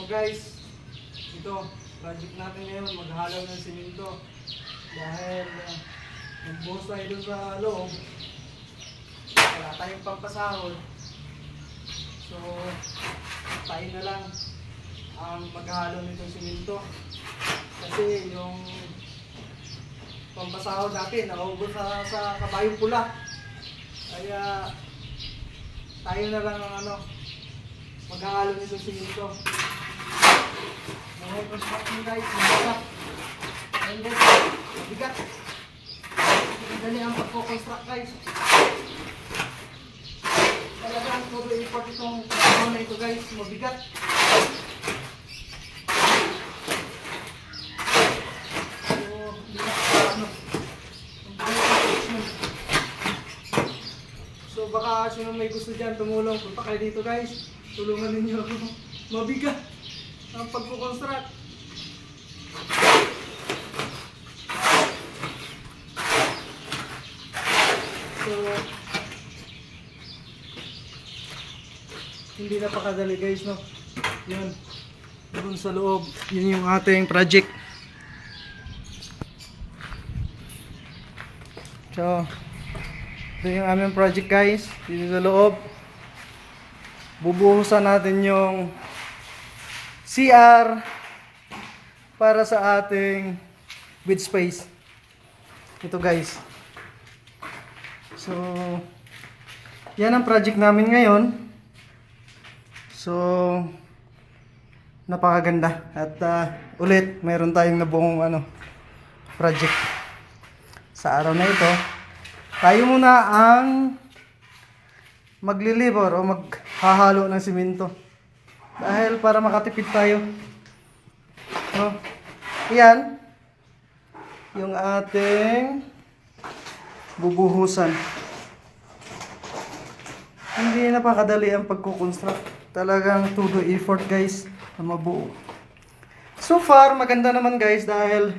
guys, ito, project natin ngayon, maghalaw ng simento. Dahil nagbuhos tayo dun sa loob, wala tayong pampasahod. So, tayo na lang ang maghalo nitong simento. Kasi yung pampasahod natin, naubos sa kabayong pula. Kaya, tayo na lang ang maghalo nitong simento. Mga construction guys, mabigat. Ayun guys, mabigat. Madali ang pagko-construct guys. Talagang puro effort itong trabaho na ito guys, mabigat. So baka sino may gusto dyan tumulong, punta kayo dito guys. Tulungan ninyo ako. Mabigat ang pagko-construct. So hindi napakadali guys, no? Yun. Doon sa loob, yun yung ating project. So ito yung aming project guys. Dito sa loob, bubuhusan natin yung CR para sa ating bed space. Ito guys. So yan ang project namin ngayon. So napakaganda. At ulit mayroon tayong nabuong project. Sa araw na ito, tayo muna ang maglilibor o maghahalo ng simento. Dahil para makatipid tayo. No? Yan yung ating bubuhusan. Hindi napakadali ang pagkukonstruct. Talagang todo effort guys na mabuo. So far, maganda naman guys dahil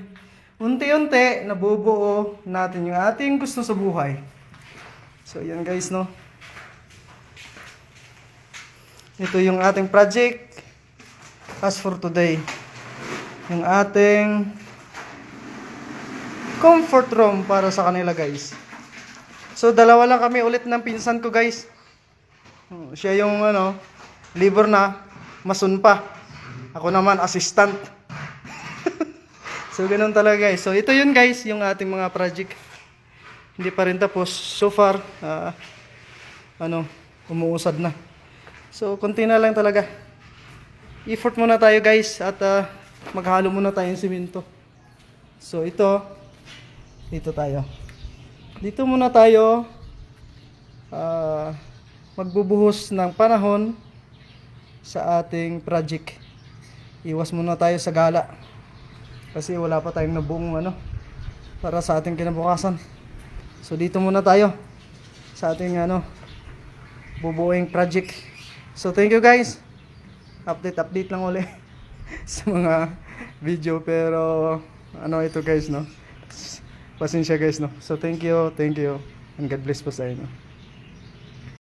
unti-unti nabubuo natin yung ating gusto sa buhay. So yan guys, no. Ito yung ating project as for today. Yung ating comfort room para sa kanila guys. So dalawa lang kami ulit ng pinsan ko guys. Siya yung labor na, mason pa. Ako naman assistant. So ganoon talaga guys. So ito yun guys, yung ating mga project. Hindi pa rin tapos. So far, umuusad na. So konti na lang talaga. Effort muna tayo guys at maghalo muna tayo ng simento. So dito tayo. Dito muna tayo magbubuhos ng panahon sa ating project. Iwas muna tayo sa gala. Kasi wala pa tayong nabuong para sa ating kinabukasan. So dito muna tayo sa ating bubuing project. So thank you guys. Update lang uli sa mga video, pero ito guys, no. Pasensya guys, no. So thank you and God bless po sa inyo.